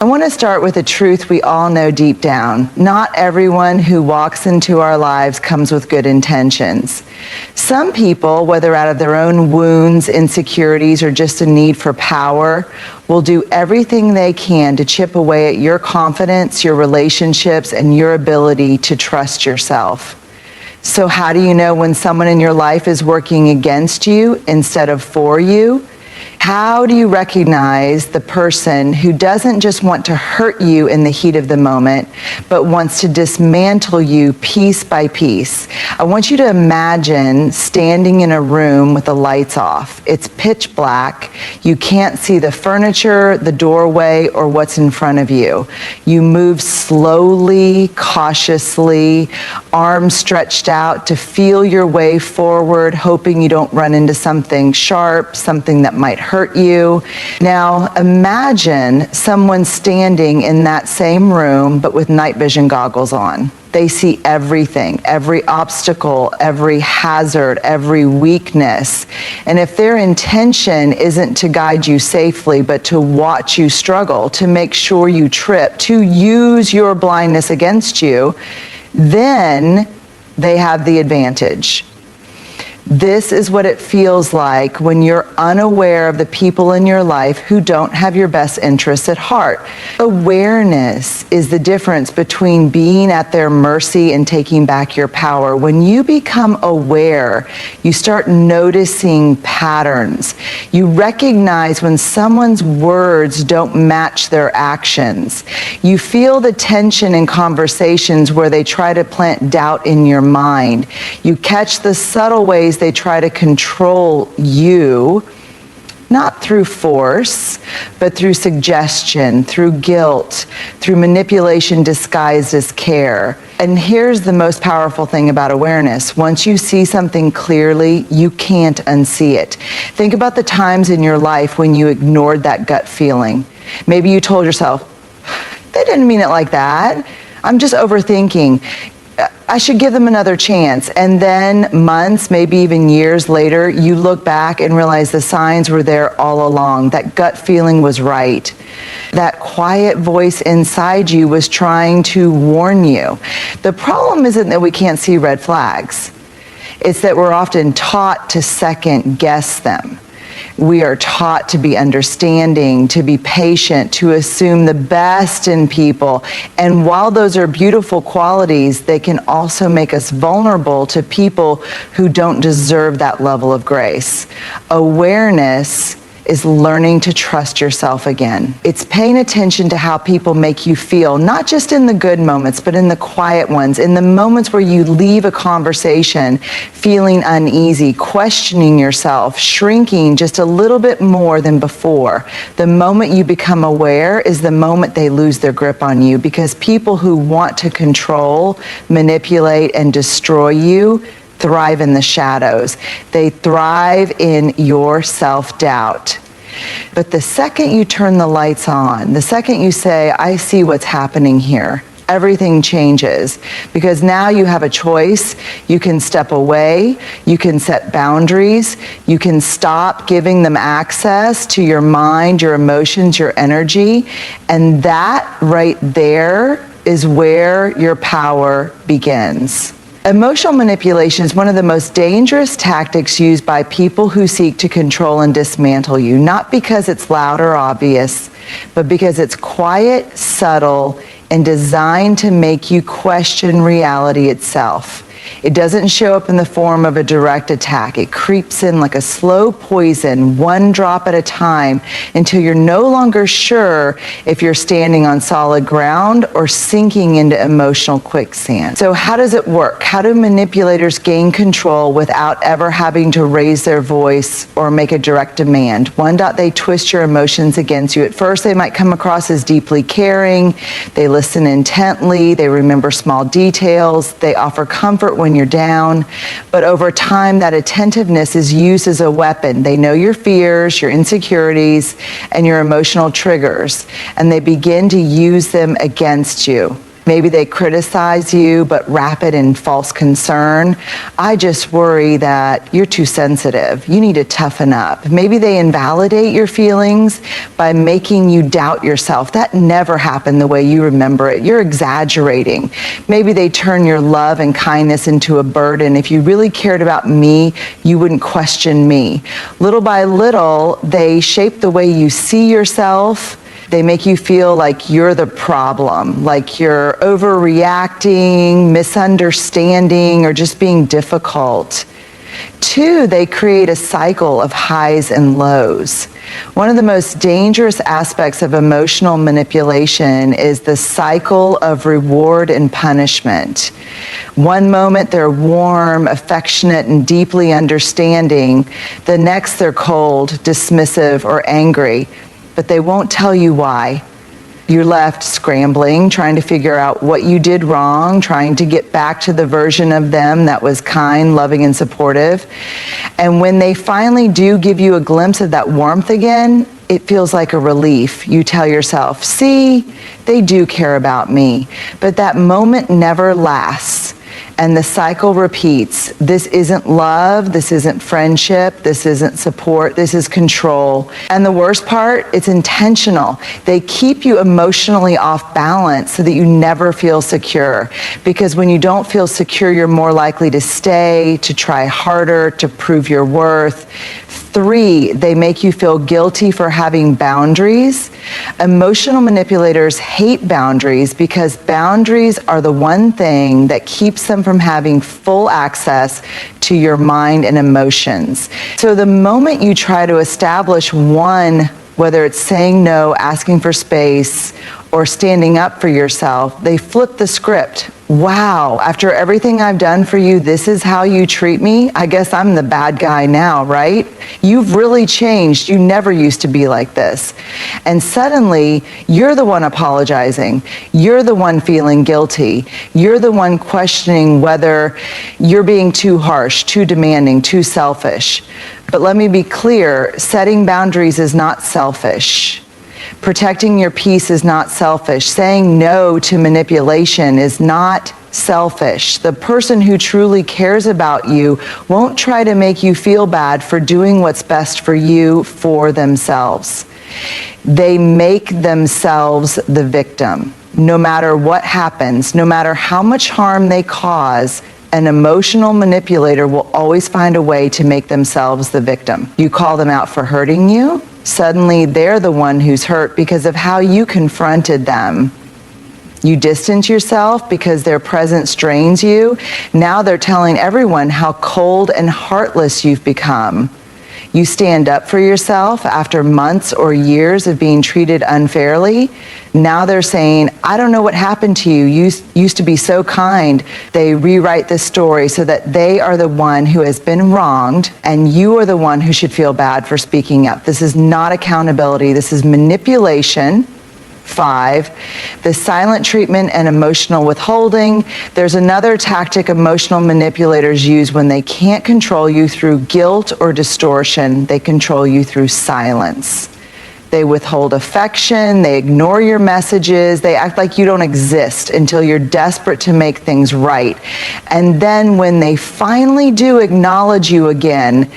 I want to start with a truth we all know deep down. Not everyone who walks into our lives comes with good intentions. Some people, whether out of their own wounds, insecurities, or just a need for power, will do everything they can to chip away at your confidence, your relationships, and your ability to trust yourself. So how do you know when someone in your life is working against you instead of for you? How do you recognize the person who doesn't just want to hurt you in the heat of the moment, but wants to dismantle you piece by piece? I want you to imagine standing in a room with the lights off. It's pitch black. You can't see the furniture, the doorway, or what's in front of you. You move slowly, cautiously, arms stretched out to feel your way forward, hoping you don't run into something sharp, something that might hurt you. Now imagine someone standing in that same room but with night vision goggles on. They see everything, every obstacle, every hazard, every weakness. And if their intention isn't to guide you safely, but to watch you struggle, to make sure you trip, to use your blindness against you, then they have the advantage. This is what it feels like when you're unaware of the people in your life who don't have your best interests at heart. Awareness is the difference between being at their mercy and taking back your power. When you become aware, you start noticing patterns. You recognize when someone's words don't match their actions. You feel the tension in conversations where they try to plant doubt in your mind. You catch the subtle ways they try to control you, not through force, but through suggestion, through guilt, through manipulation disguised as care. And here's the most powerful thing about awareness. Once you see something clearly, you can't unsee it. Think about the times in your life when you ignored that gut feeling. Maybe you told yourself, they didn't mean it like that. I'm just overthinking. I should give them another chance. And then months, maybe even years later, you look back and realize the signs were there all along. That gut feeling was right. That quiet voice inside you was trying to warn you. The problem isn't that we can't see red flags. It's that we're often taught to second guess them. We are taught to be understanding, to be patient, to assume the best in people. And while those are beautiful qualities, they can also make us vulnerable to people who don't deserve that level of grace. Awareness is learning to trust yourself again. It's paying attention to how people make you feel, not just in the good moments, but in the quiet ones, in the moments where you leave a conversation feeling uneasy, questioning yourself, shrinking just a little bit more than before. The moment you become aware is the moment they lose their grip on you, because people who want to control, manipulate, and destroy you thrive in the shadows. They thrive in your self-doubt. But the second you turn the lights on, the second you say, I see what's happening here, everything changes, because now you have a choice. You can step away, you can set boundaries, you can stop giving them access to your mind, your emotions, your energy, and that right there is where your power begins. Emotional manipulation is one of the most dangerous tactics used by people who seek to control and dismantle you, not because it's loud or obvious, but because it's quiet, subtle, and designed to make you question reality itself. It doesn't show up in the form of a direct attack. It creeps in like a slow poison, one drop at a time, until you're no longer sure if you're standing on solid ground or sinking into emotional quicksand. So how does it work? How do manipulators gain control without ever having to raise their voice or make a direct demand? One, they twist your emotions against you. At first, they might come across as deeply caring. They listen intently. They remember small details. They offer comfort when you're down, but over time that attentiveness is used as a weapon. They know your fears, your insecurities, and your emotional triggers, and they begin to use them against you. Maybe they criticize you, but wrap it in false concern. I just worry that you're too sensitive. You need to toughen up. Maybe they invalidate your feelings by making you doubt yourself. That never happened the way you remember it. You're exaggerating. Maybe they turn your love and kindness into a burden. If you really cared about me, you wouldn't question me. Little by little, they shape the way you see yourself. They make you feel like you're the problem, like you're overreacting, misunderstanding, or just being difficult. 2, they create a cycle of highs and lows. One of the most dangerous aspects of emotional manipulation is the cycle of reward and punishment. One moment they're warm, affectionate, and deeply understanding. The next they're cold, dismissive, or angry. But they won't tell you why. You're left scrambling, trying to figure out what you did wrong, trying to get back to the version of them that was kind, loving, and supportive. And when they finally do give you a glimpse of that warmth again, it feels like a relief. You tell yourself, see, they do care about me. But that moment never lasts. And the cycle repeats. This isn't love, this isn't friendship, this isn't support, this is control. And the worst part, it's intentional. They keep you emotionally off balance so that you never feel secure. Because when you don't feel secure, you're more likely to stay, to try harder, to prove your worth. 3, they make you feel guilty for having boundaries. Emotional manipulators hate boundaries because boundaries are the one thing that keeps them from having full access to your mind and emotions. So the moment you try to establish one, whether it's saying no, asking for space, or standing up for yourself, they flip the script. Wow, after everything I've done for you, this is how you treat me? I guess I'm the bad guy now, right? You've really changed. You never used to be like this. And suddenly, you're the one apologizing. You're the one feeling guilty. You're the one questioning whether you're being too harsh, too demanding, too selfish. But let me be clear, setting boundaries is not selfish. Protecting your peace is not selfish. Saying no to manipulation is not selfish. The person who truly cares about you won't try to make you feel bad for doing what's best for you for themselves. They make themselves the victim. No matter what happens, no matter how much harm they cause, an emotional manipulator will always find a way to make themselves the victim. You call them out for hurting you, suddenly they're the one who's hurt because of how you confronted them. You distance yourself because their presence drains you. Now they're telling everyone how cold and heartless you've become. You stand up for yourself after months or years of being treated unfairly. Now they're saying, I don't know what happened to you. You used to be so kind. They rewrite the story so that they are the one who has been wronged and you are the one who should feel bad for speaking up. This is not accountability. This is manipulation. 5, the silent treatment and emotional withholding. There's another tactic emotional manipulators use when they can't control you through guilt or distortion. They control you through silence. They withhold affection, they ignore your messages, they act like you don't exist until you're desperate to make things right. And then when they finally do acknowledge you again,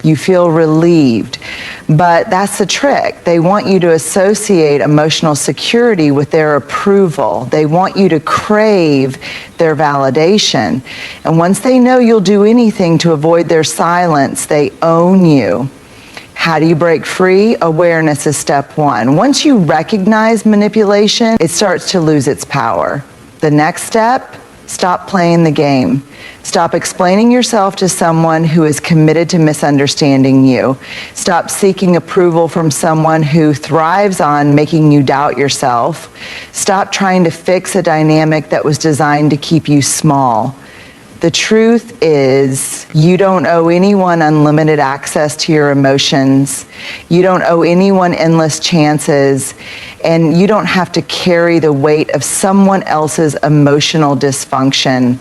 you feel relieved. But that's the trick. They want you to associate emotional security with their approval. They want you to crave their validation. And once they know you'll do anything to avoid their silence, they own you. How do you break free? Awareness is step 1. Once you recognize manipulation, it starts to lose its power. The next step, stop playing the game. Stop explaining yourself to someone who is committed to misunderstanding you. Stop seeking approval from someone who thrives on making you doubt yourself. Stop trying to fix a dynamic that was designed to keep you small. The truth is, you don't owe anyone unlimited access to your emotions. You don't owe anyone endless chances, and you don't have to carry the weight of someone else's emotional dysfunction.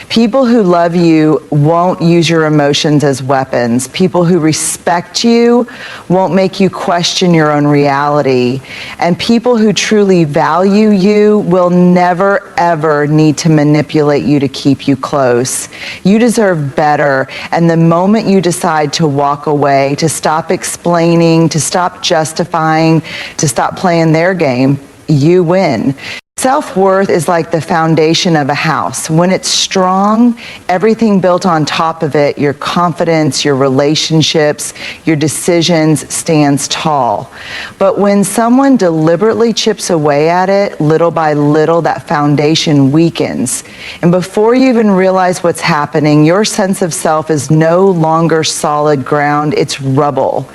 People who love you won't use your emotions as weapons. People who respect you won't make you question your own reality. And people who truly value you will never, ever need to manipulate you to keep you close. You deserve better. And the moment you decide to walk away, to stop explaining, to stop justifying, to stop playing their game, you win. Self-worth is like the foundation of a house. When it's strong, everything built on top of it, your confidence, your relationships, your decisions, stands tall. But when someone deliberately chips away at it, little by little, that foundation weakens. And before you even realize what's happening, your sense of self is no longer solid ground, it's rubble.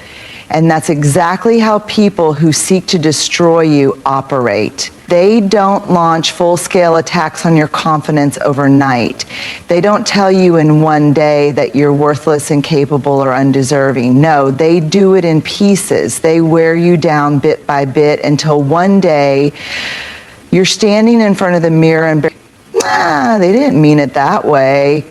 And that's exactly how people who seek to destroy you operate. They don't launch full-scale attacks on your confidence overnight. They don't tell you in one day that you're worthless, incapable, or undeserving. No, they do it in pieces. They wear you down bit by bit until one day you're standing in front of the mirror and they didn't mean it that way.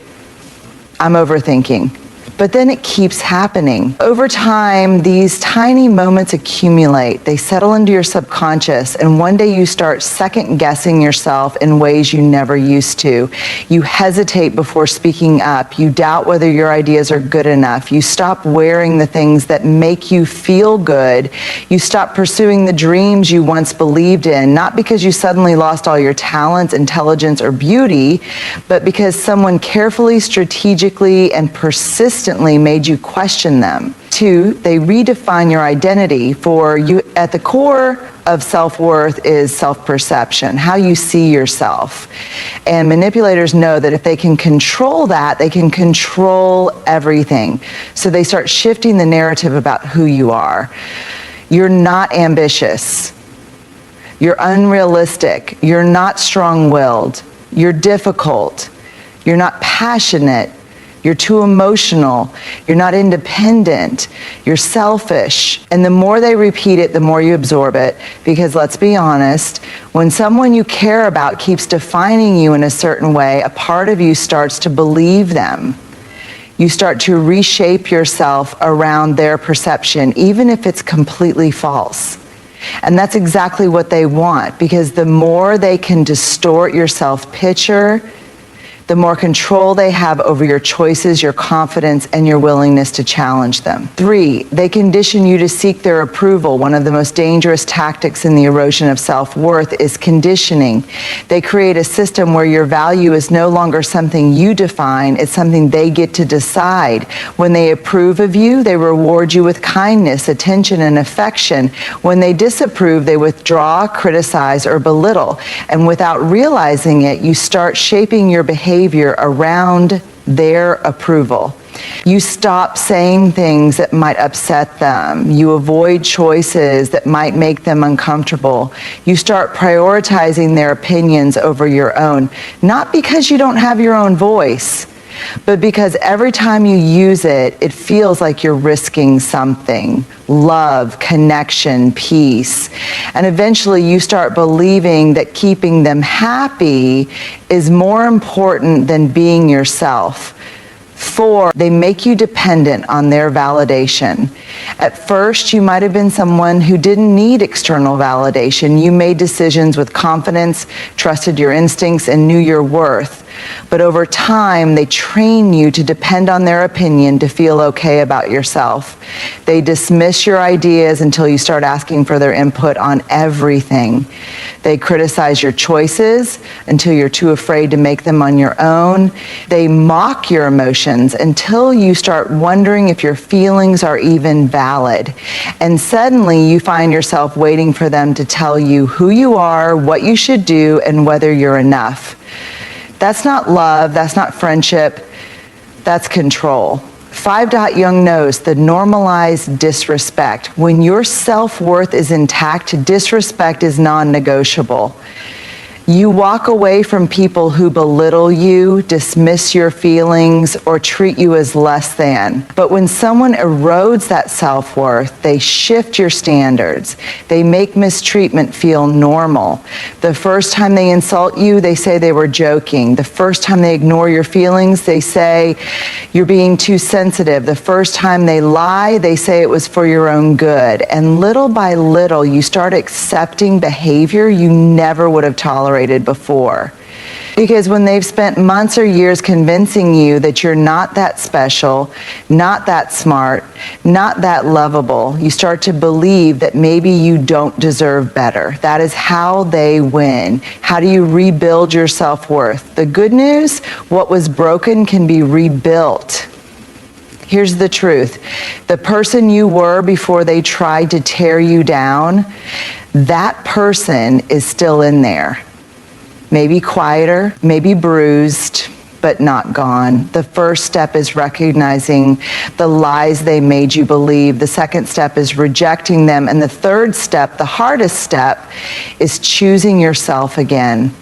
I'm overthinking. But then it keeps happening. Over time, these tiny moments accumulate. They settle into your subconscious, and one day you start second-guessing yourself in ways you never used to. You hesitate before speaking up. You doubt whether your ideas are good enough. You stop wearing the things that make you feel good. You stop pursuing the dreams you once believed in, not because you suddenly lost all your talents, intelligence, or beauty, but because someone carefully, strategically, and persistently made you question them. 2, they redefine your identity. For you, at the core of self-worth is self-perception, how you see yourself. And manipulators know that if they can control that, they can control everything. So they start shifting the narrative about who you are. You're not ambitious. You're unrealistic. You're not strong-willed. You're difficult. You're not passionate. You're too emotional. You're not independent. You're selfish. And the more they repeat it, the more you absorb it. Because let's be honest, when someone you care about keeps defining you in a certain way, a part of you starts to believe them. You start to reshape yourself around their perception, even if it's completely false. And that's exactly what they want, because the more they can distort your self-picture, the more control they have over your choices, your confidence, and your willingness to challenge them. 3, they condition you to seek their approval. One of the most dangerous tactics in the erosion of self-worth is conditioning. They create a system where your value is no longer something you define, it's something they get to decide. When they approve of you, they reward you with kindness, attention, and affection. When they disapprove, they withdraw, criticize, or belittle. And without realizing it, you start shaping your behavior around their approval. You stop saying things that might upset them. You avoid choices that might make them uncomfortable. You start prioritizing their opinions over your own, not because you don't have your own voice, but because every time you use it, it feels like you're risking something. Love, connection, peace. And eventually you start believing that keeping them happy is more important than being yourself. 4, they make you dependent on their validation. At first, you might have been someone who didn't need external validation. You made decisions with confidence, trusted your instincts, and knew your worth. But over time, they train you to depend on their opinion to feel okay about yourself. They dismiss your ideas until you start asking for their input on everything. They criticize your choices until you're too afraid to make them on your own. They mock your emotions until you start wondering if your feelings are even valid. And suddenly you find yourself waiting for them to tell you who you are, what you should do, and whether you're enough. That's not love, that's not friendship, that's control. 5. Jung knows the normalized disrespect. When your self-worth is intact, disrespect is non-negotiable. You walk away from people who belittle you, dismiss your feelings, or treat you as less than. But when someone erodes that self-worth, they shift your standards. They make mistreatment feel normal. The first time they insult you, they say they were joking. The first time they ignore your feelings, they say you're being too sensitive. The first time they lie, they say it was for your own good. And little by little, you start accepting behavior you never would have tolerated before. Because when they've spent months or years convincing you that you're not that special, not that smart, not that lovable, you start to believe that maybe you don't deserve better. That is how they win. How do you rebuild your self-worth? The good news, what was broken can be rebuilt. Here's the truth. The person you were before they tried to tear you down, that person is still in there. Maybe quieter, maybe bruised, but not gone. The first step is recognizing the lies they made you believe. The second step is rejecting them. And the third step, the hardest step, is choosing yourself again.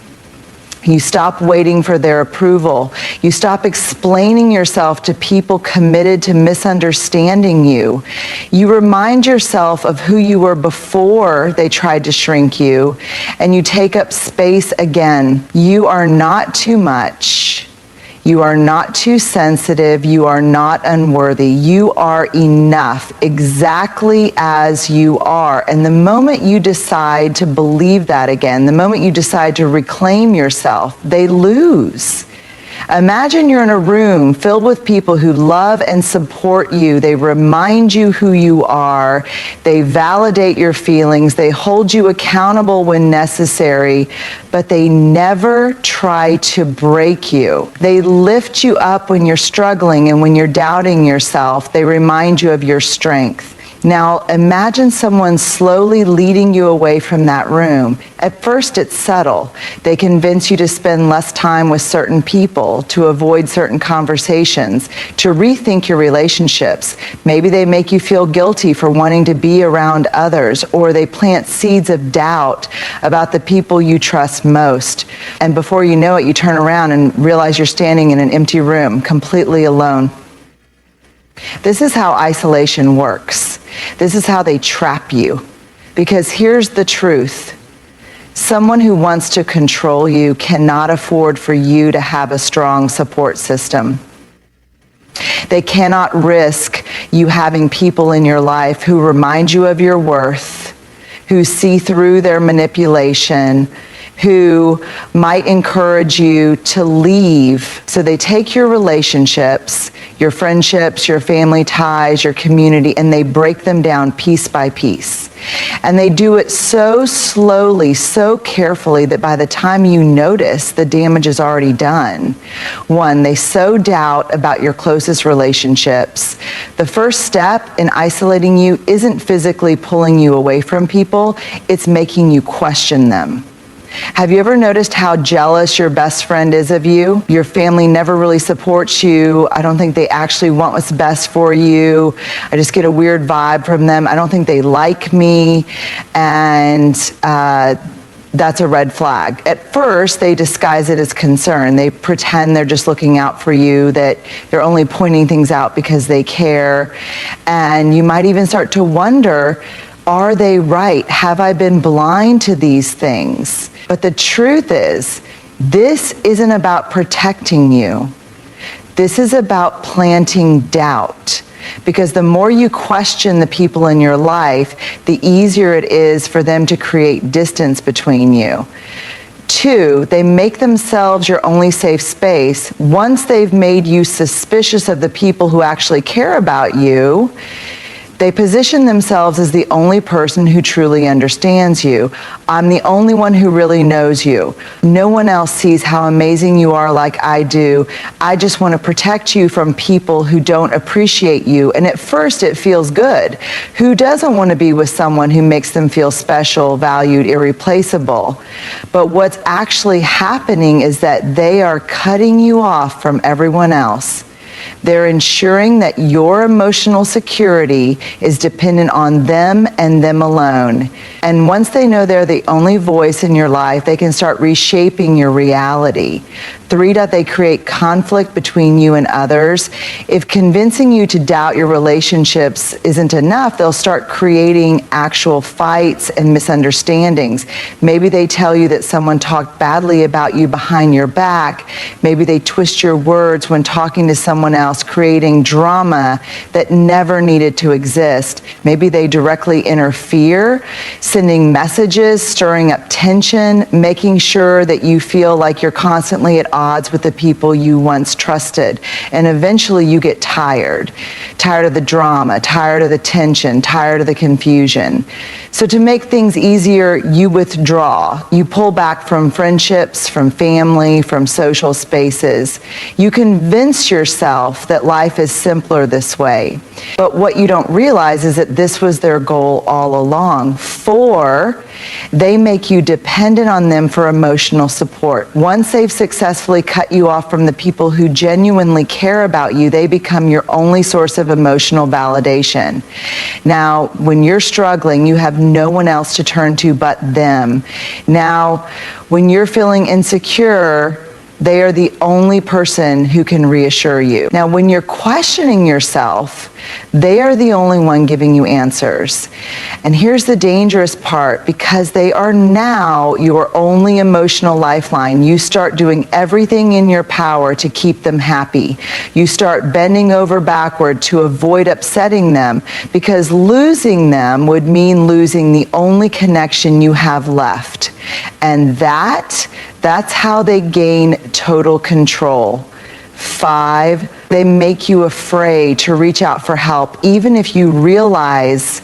You stop waiting for their approval. You stop explaining yourself to people committed to misunderstanding you. You remind yourself of who you were before they tried to shrink you, and you take up space again. You are not too much. You are not too sensitive. You are not unworthy. You are enough exactly as you are. And the moment you decide to believe that again, the moment you decide to reclaim yourself, they lose. Imagine you're in a room filled with people who love and support you. They remind you who you are. They validate your feelings. They hold you accountable when necessary, but they never try to break you. They lift you up when you're struggling and when you're doubting yourself. They remind you of your strength. Now, imagine someone slowly leading you away from that room. At first, it's subtle. They convince you to spend less time with certain people, to avoid certain conversations, to rethink your relationships. Maybe they make you feel guilty for wanting to be around others, or they plant seeds of doubt about the people you trust most. And before you know it, you turn around and realize you're standing in an empty room, completely alone. This is how isolation works. This is how they trap you. Because here's the truth. Someone who wants to control you cannot afford for you to have a strong support system. They cannot risk you having people in your life who remind you of your worth, who see through their manipulation, who might encourage you to leave. So they take your relationships, your friendships, your family ties, your community, and they break them down piece by piece. And they do it so slowly, so carefully that by the time you notice, the damage is already done. One, they sow doubt about your closest relationships. The first step in isolating you isn't physically pulling you away from people, it's making you question them. Have you ever noticed how jealous your best friend is of you? Your family never really supports you. I don't think they actually want what's best for you. I just get a weird vibe from them. I don't think they like me. And that's a red flag. At first, they disguise it as concern. They pretend they're just looking out for you, that they're only pointing things out because they care. And you might even start to wonder, are they right? Have I been blind to these things? But the truth is, this isn't about protecting you. This is about planting doubt. Because the more you question the people in your life, the easier it is for them to create distance between you. Two, they make themselves your only safe space. Once they've made you suspicious of the people who actually care about you, they position themselves as the only person who truly understands you. I'm the only one who really knows you. No one else sees how amazing you are like I do. I just want to protect you from people who don't appreciate you. And at first it feels good. Who doesn't want to be with someone who makes them feel special, valued, irreplaceable? But what's actually happening is that they are cutting you off from everyone else. They're ensuring that your emotional security is dependent on them and them alone. And once they know they're the only voice in your life, they can start reshaping your reality. 3, they create conflict between you and others. If convincing you to doubt your relationships isn't enough, they'll start creating actual fights and misunderstandings. Maybe they tell you that someone talked badly about you behind your back. Maybe they twist your words when talking to someone else, creating drama that never needed to exist. Maybe they directly interfere, sending messages, stirring up tension, making sure that you feel like you're constantly at odds with the people you once trusted. And eventually you get tired of the drama, tired of the tension, tired of the confusion. So to make things easier, you withdraw. You pull back from friendships, from family, from social spaces. You convince yourself that life is simpler this way. But what you don't realize is that this was their goal all along. 4, they make you dependent on them for emotional support. Once they've successfully cut you off from the people who genuinely care about you, they become your only source of emotional validation. Now, when you're struggling, you have no one else to turn to but them. Now, when you're feeling insecure, they are the only person who can reassure you. Now, when you're questioning yourself, they are the only one giving you answers. And here's the dangerous part, because they are now your only emotional lifeline. You start doing everything in your power to keep them happy. You start bending over backward to avoid upsetting them, because losing them would mean losing the only connection you have left. And that's how they gain total control. 5, they make you afraid to reach out for help, even if you realize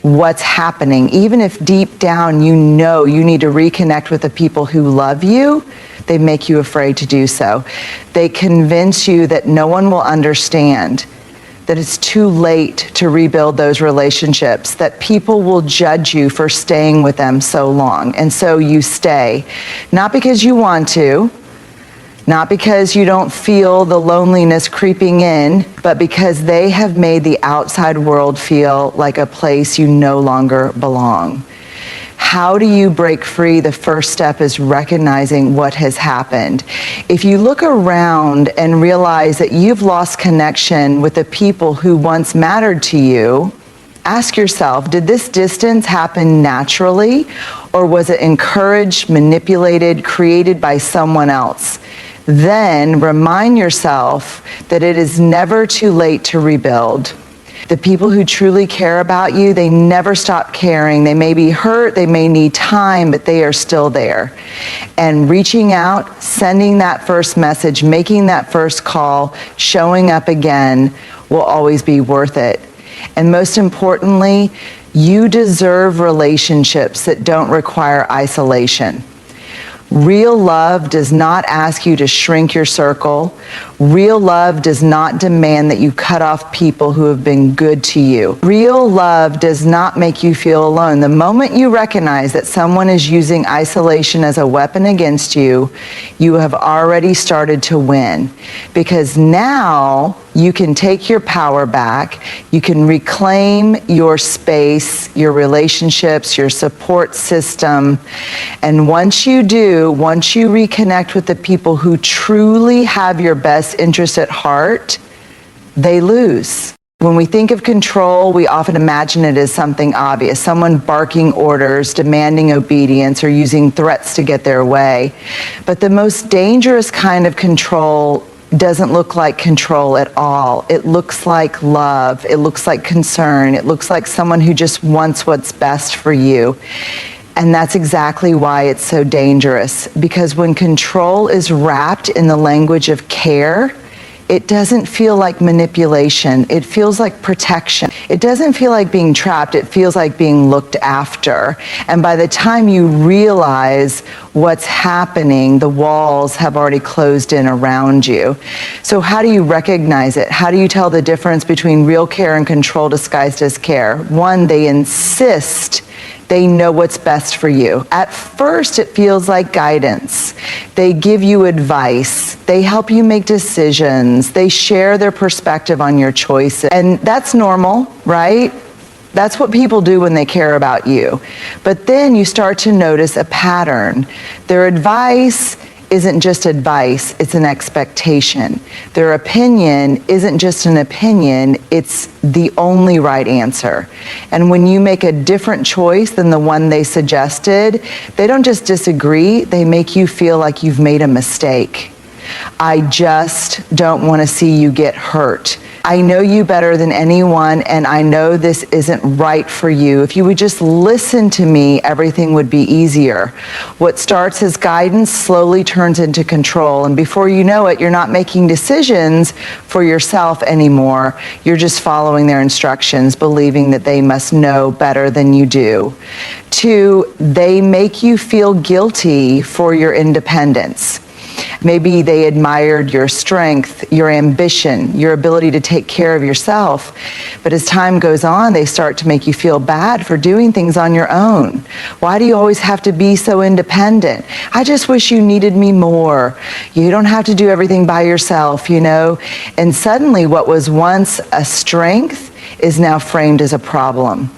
what's happening, even if deep down you know you need to reconnect with the people who love you. They make you afraid to do so. They convince you that no one will understand, that it's too late to rebuild those relationships, that people will judge you for staying with them so long. And so you stay, not because you want to, not because you don't feel the loneliness creeping in, but because they have made the outside world feel like a place you no longer belong. How do you break free? The first step is recognizing what has happened. If you look around and realize that you've lost connection with the people who once mattered to you, ask yourself, did this distance happen naturally, or was it encouraged, manipulated, created by someone else? Then remind yourself that it is never too late to rebuild. The people who truly care about you, they never stop caring. They may be hurt, they may need time, but they are still there. And reaching out, sending that first message, making that first call, showing up again will always be worth it. And most importantly, you deserve relationships that don't require isolation. Real love does not ask you to shrink your circle. Real love does not demand that you cut off people who have been good to you. Real love does not make you feel alone. The moment you recognize that someone is using isolation as a weapon against you, you have already started to win. Because now you can take your power back, you can reclaim your space, your relationships, your support system, and once you do, once you reconnect with the people who truly have your best interest at heart, they lose. When we think of control, we often imagine it as something obvious, someone barking orders, demanding obedience, or using threats to get their way. But the most dangerous kind of control doesn't look like control at all. It looks like love. It looks like concern. It looks like someone who just wants what's best for you. And that's exactly why it's so dangerous. Because when control is wrapped in the language of care, it doesn't feel like manipulation. It feels like protection. It doesn't feel like being trapped. It feels like being looked after. And by the time you realize what's happening, the walls have already closed in around you. So how do you recognize it? How do you tell the difference between real care and control disguised as care? One, they insist They know what's best for you. At first, it feels like guidance. They give you advice. They help you make decisions. They share their perspective on your choices. And that's normal, right? That's what people do when they care about you. But then you start to notice a pattern. Their advice isn't just advice, it's an expectation. Their opinion isn't just an opinion, it's the only right answer. And when you make a different choice than the one they suggested, they don't just disagree, they make you feel like you've made a mistake. I just don't want to see you get hurt. I know you better than anyone, and I know this isn't right for you. If you would just listen to me, everything would be easier. What starts as guidance slowly turns into control, and before you know it, you're not making decisions for yourself anymore. You're just following their instructions, believing that they must know better than you do. 2, they make you feel guilty for your independence. Maybe they admired your strength, your ambition, your ability to take care of yourself. But as time goes on, they start to make you feel bad for doing things on your own. Why do you always have to be so independent? I just wish you needed me more. You don't have to do everything by yourself, you know? And suddenly what was once a strength is now framed as a problem.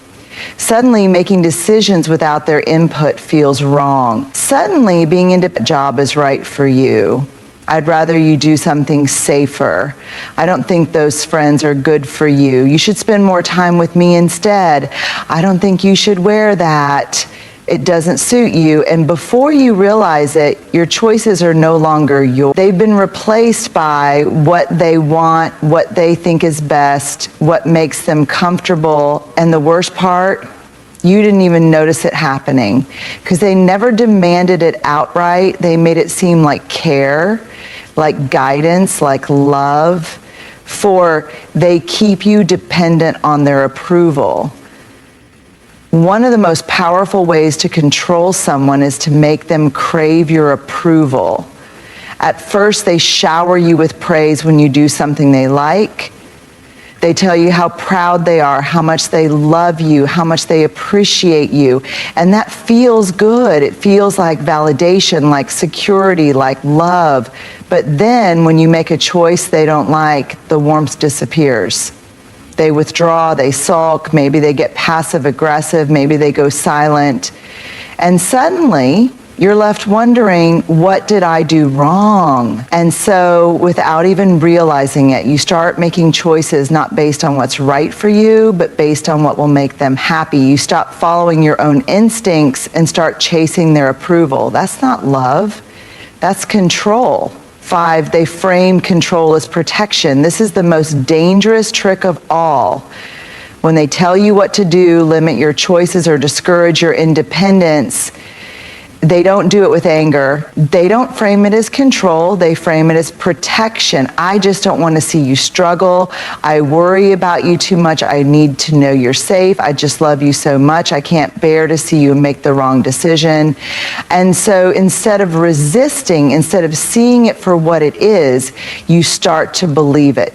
Suddenly, making decisions without their input feels wrong. Suddenly, being in a job is right for you. I'd rather you do something safer. I don't think those friends are good for you. You should spend more time with me instead. I don't think you should wear that. It doesn't suit you. And before you realize it, your choices are no longer yours. They've been replaced by what they want, what they think is best, what makes them comfortable. And the worst part, you didn't even notice it happening because they never demanded it outright. They made it seem like care, like guidance, like love, for they keep you dependent on their approval. One of the most powerful ways to control someone is to make them crave your approval. At first, they shower you with praise when you do something they like. They tell you how proud they are, how much they love you, how much they appreciate you. And that feels good. It feels like validation, like security, like love. But then when you make a choice they don't like, the warmth disappears. They withdraw, they sulk, maybe they get passive aggressive, maybe they go silent. And suddenly, you're left wondering, what did I do wrong? And so, without even realizing it, you start making choices not based on what's right for you, but based on what will make them happy. You stop following your own instincts and start chasing their approval. That's not love, that's control. 5, they frame control as protection. This is the most dangerous trick of all. When they tell you what to do, limit your choices, or discourage your independence, they don't do it with anger. They don't frame it as control. They frame it as protection. I just don't want to see you struggle. I worry about you too much. I need to know you're safe. I just love you so much. I can't bear to see you make the wrong decision. And so instead of resisting, instead of seeing it for what it is, you start to believe it.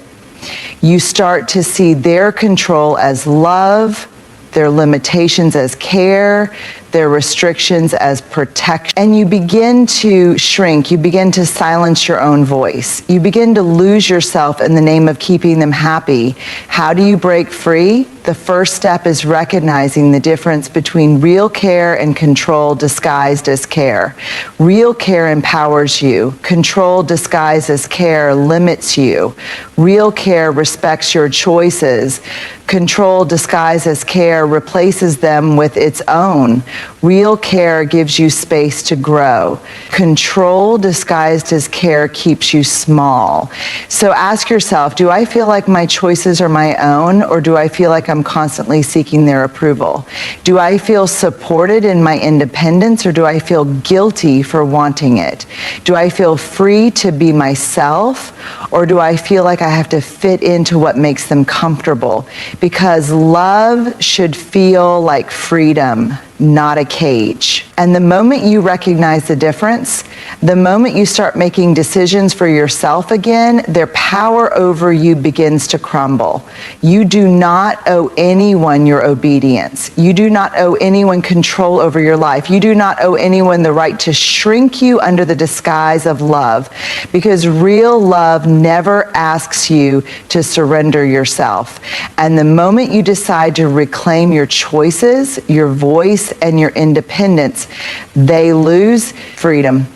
You start to see their control as love, their limitations as care, their restrictions as protection. And you begin to shrink, you begin to silence your own voice. You begin to lose yourself in the name of keeping them happy. How do you break free? The first step is recognizing the difference between real care and control disguised as care. Real care empowers you. Control disguised as care limits you. Real care respects your choices. Control disguised as care replaces them with its own. Real care gives you space to grow. Control disguised as care keeps you small. So ask yourself, do I feel like my choices are my own, or do I feel like I'm constantly seeking their approval? Do I feel supported in my independence, or do I feel guilty for wanting it? Do I feel free to be myself, or do I feel like I have to fit into what makes them comfortable? Because love should feel like freedom, not a cage. And the moment you recognize the difference, The moment you start making decisions for yourself again, their power over you begins to crumble. You do not owe anyone your obedience. You do not owe anyone control over your life. You do not owe anyone the right to shrink you under the disguise of love, because real love never asks you to surrender yourself. And the moment you decide to reclaim your choices, your voice, and your independence, they lose freedom.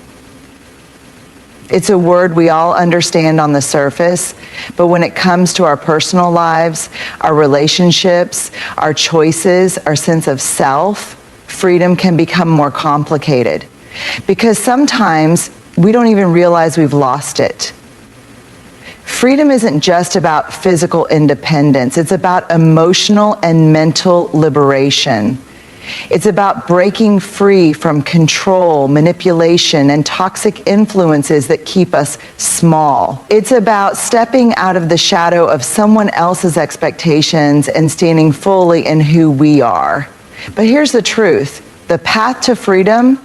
It's a word we all understand on the surface, but when it comes to our personal lives, our relationships, our choices, our sense of self, freedom can become more complicated. Because sometimes we don't even realize we've lost it. Freedom isn't just about physical independence. It's about emotional and mental liberation. It's about breaking free from control, manipulation, and toxic influences that keep us small. It's about stepping out of the shadow of someone else's expectations and standing fully in who we are. But here's the truth. The path to freedom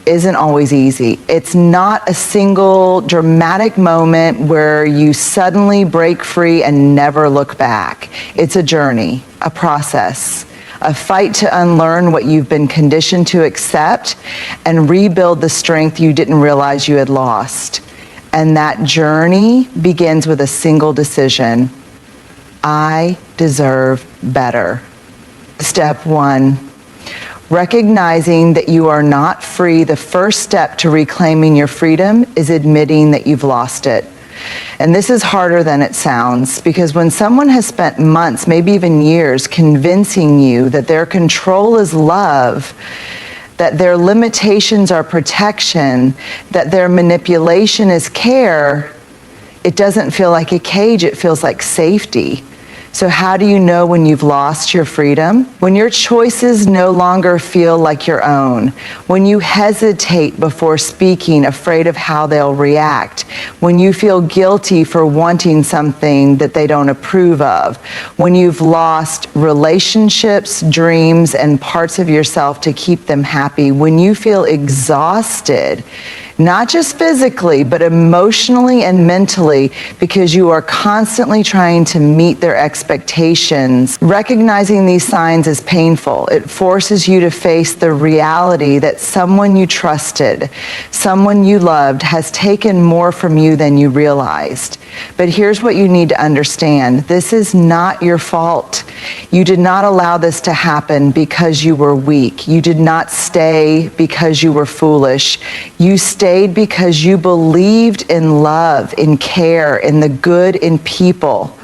isn't always easy. It's not a single dramatic moment where you suddenly break free and never look back. It's a journey, a process. A fight to unlearn what you've been conditioned to accept and rebuild the strength you didn't realize you had lost. And that journey begins with a single decision. I deserve better. Step 1, recognizing that you are not free. The first step to reclaiming your freedom is admitting that you've lost it. And this is harder than it sounds, because when someone has spent months, maybe even years, convincing you that their control is love, that their limitations are protection, that their manipulation is care, it doesn't feel like a cage, it feels like safety. So how do you know when you've lost your freedom? When your choices no longer feel like your own. When you hesitate before speaking, afraid of how they'll react. When you feel guilty for wanting something that they don't approve of. When you've lost relationships, dreams, and parts of yourself to keep them happy. When you feel exhausted, not just physically, but emotionally and mentally, because you are constantly trying to meet their expectations. Recognizing these signs is painful. It forces you to face the reality that someone you trusted, someone you loved, has taken more from you than you realized. But here's what you need to understand. This is not your fault. You did not allow this to happen because you were weak. You did not stay because you were foolish. You stayed because you believed in love, in care, in the good in people.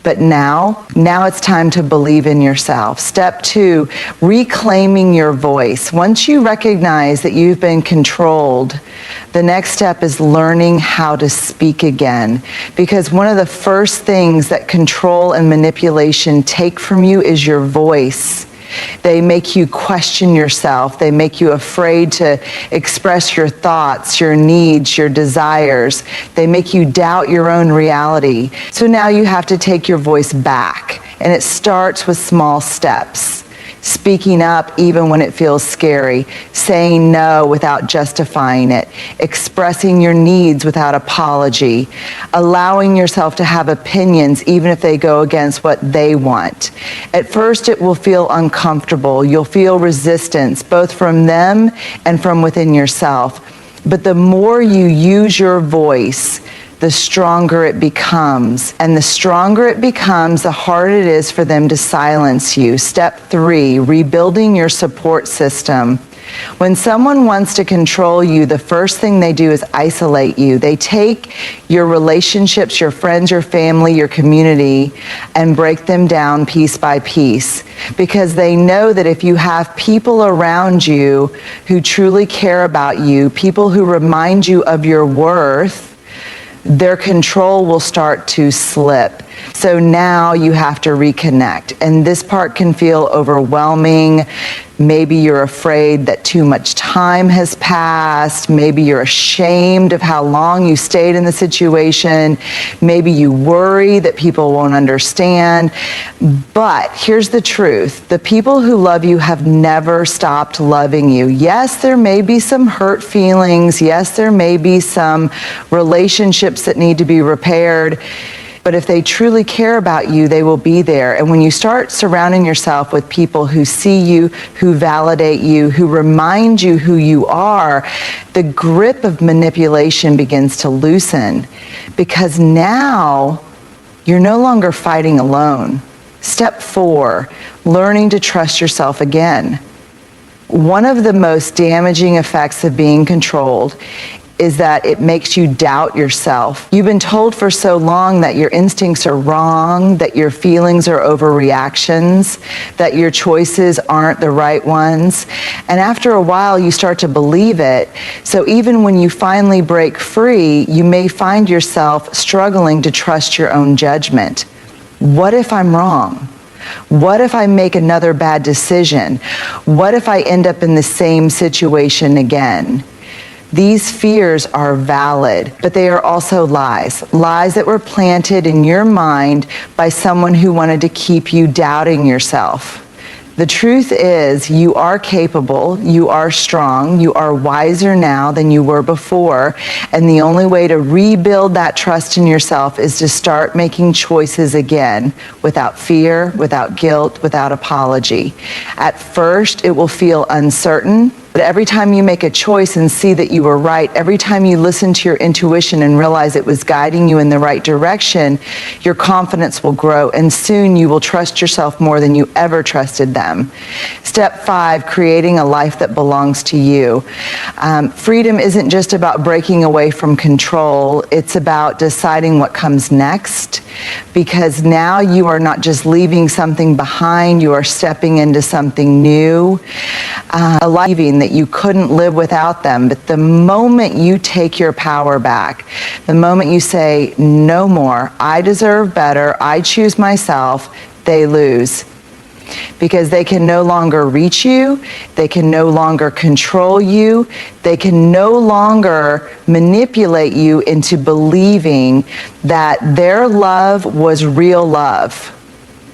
But now it's time to believe in yourself. Step 2, reclaiming your voice. Once you recognize that you've been controlled, the next step is learning how to speak again. Because one of the first things that control and manipulation take from you is your voice. They make you question yourself. They make you afraid to express your thoughts, your needs, your desires. They make you doubt your own reality. So now you have to take your voice back. And it starts with small steps. Speaking up even when it feels scary, saying no without justifying it, expressing your needs without apology, allowing yourself to have opinions even if they go against what they want. At first it will feel uncomfortable. You'll feel resistance both from them and from within yourself. But the more you use your voice, the stronger it becomes. And the stronger it becomes, the harder it is for them to silence you. Step 3, rebuilding your support system. When someone wants to control you, the first thing they do is isolate you. They take your relationships, your friends, your family, your community, and break them down piece by piece. Because they know that if you have people around you who truly care about you, people who remind you of your worth, their control will start to slip. So now you have to reconnect. And this part can feel overwhelming. Maybe you're afraid that too much time has passed. Maybe you're ashamed of how long you stayed in the situation. Maybe you worry that people won't understand. But here's the truth. The people who love you have never stopped loving you. Yes, there may be some hurt feelings. Yes, there may be some relationships that need to be repaired. But if they truly care about you, they will be there. And when you start surrounding yourself with people who see you, who validate you, who remind you who you are, the grip of manipulation begins to loosen, because now you're no longer fighting alone. Step 4, learning to trust yourself again. One of the most damaging effects of being controlled is that it makes you doubt yourself. You've been told for so long that your instincts are wrong, that your feelings are overreactions, that your choices aren't the right ones. And after a while, you start to believe it. So even when you finally break free, you may find yourself struggling to trust your own judgment. What if I'm wrong? What if I make another bad decision? What if I end up in the same situation again? These fears are valid, but they are also lies. Lies that were planted in your mind by someone who wanted to keep you doubting yourself. The truth is, you are capable, you are strong, you are wiser now than you were before, and the only way to rebuild that trust in yourself is to start making choices again, without fear, without guilt, without apology. At first, it will feel uncertain. But every time you make a choice and see that you were right, every time you listen to your intuition and realize it was guiding you in the right direction, your confidence will grow, and soon you will trust yourself more than you ever trusted them. Step 5, creating a life that belongs to you. Freedom isn't just about breaking away from control. It's about deciding what comes next, because now you are not just leaving something behind, you are stepping into something new. A life that you couldn't live without them. But the moment you take your power back, the moment you say, no more, I deserve better, I choose myself, they lose. Because they can no longer reach you, they can no longer control you, they can no longer manipulate you into believing that their love was real love.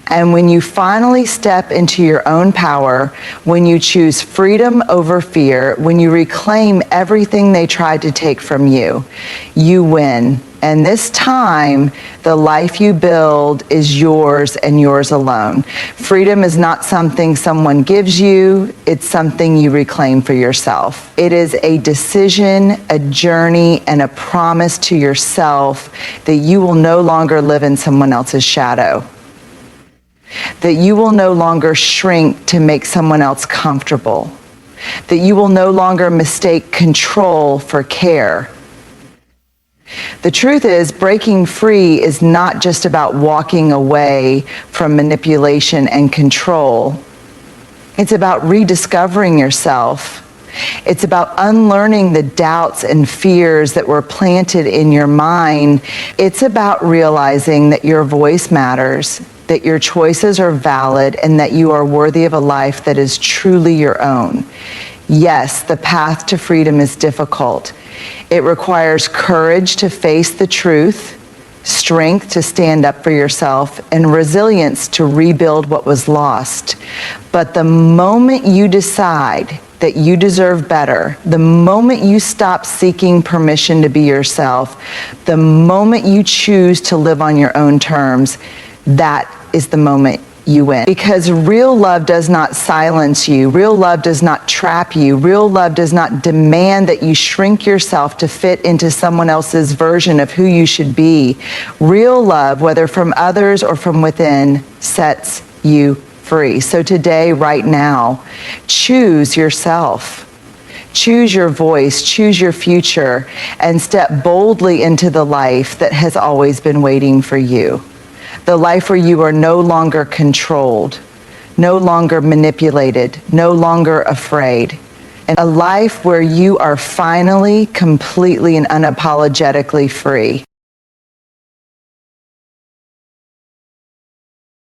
And when you finally step into your own power, when you choose freedom over fear, when you reclaim everything they tried to take from you, you win. And this time, the life you build is yours and yours alone. Freedom is not something someone gives you, it's something you reclaim for yourself. It is a decision, a journey, and a promise to yourself that you will no longer live in someone else's shadow. That you will no longer shrink to make someone else comfortable. That you will no longer mistake control for care. The truth is, breaking free is not just about walking away from manipulation and control. It's about rediscovering yourself. It's about unlearning the doubts and fears that were planted in your mind. It's about realizing that your voice matters, that your choices are valid, and that you are worthy of a life that is truly your own. Yes, the path to freedom is difficult. It requires courage to face the truth, strength to stand up for yourself, and resilience to rebuild what was lost. But the moment you decide that you deserve better, the moment you stop seeking permission to be yourself, the moment you choose to live on your own terms, that is the moment you win. Because real love does not silence you. Real love does not trap you. Real love does not demand that you shrink yourself to fit into someone else's version of who you should be. Real love, whether from others or from within, sets you free. So today, right now, choose yourself. Choose your voice, choose your future, and step boldly into the life that has always been waiting for you. The life where you are no longer controlled, no longer manipulated, no longer afraid. And a life where you are finally, completely, and unapologetically free.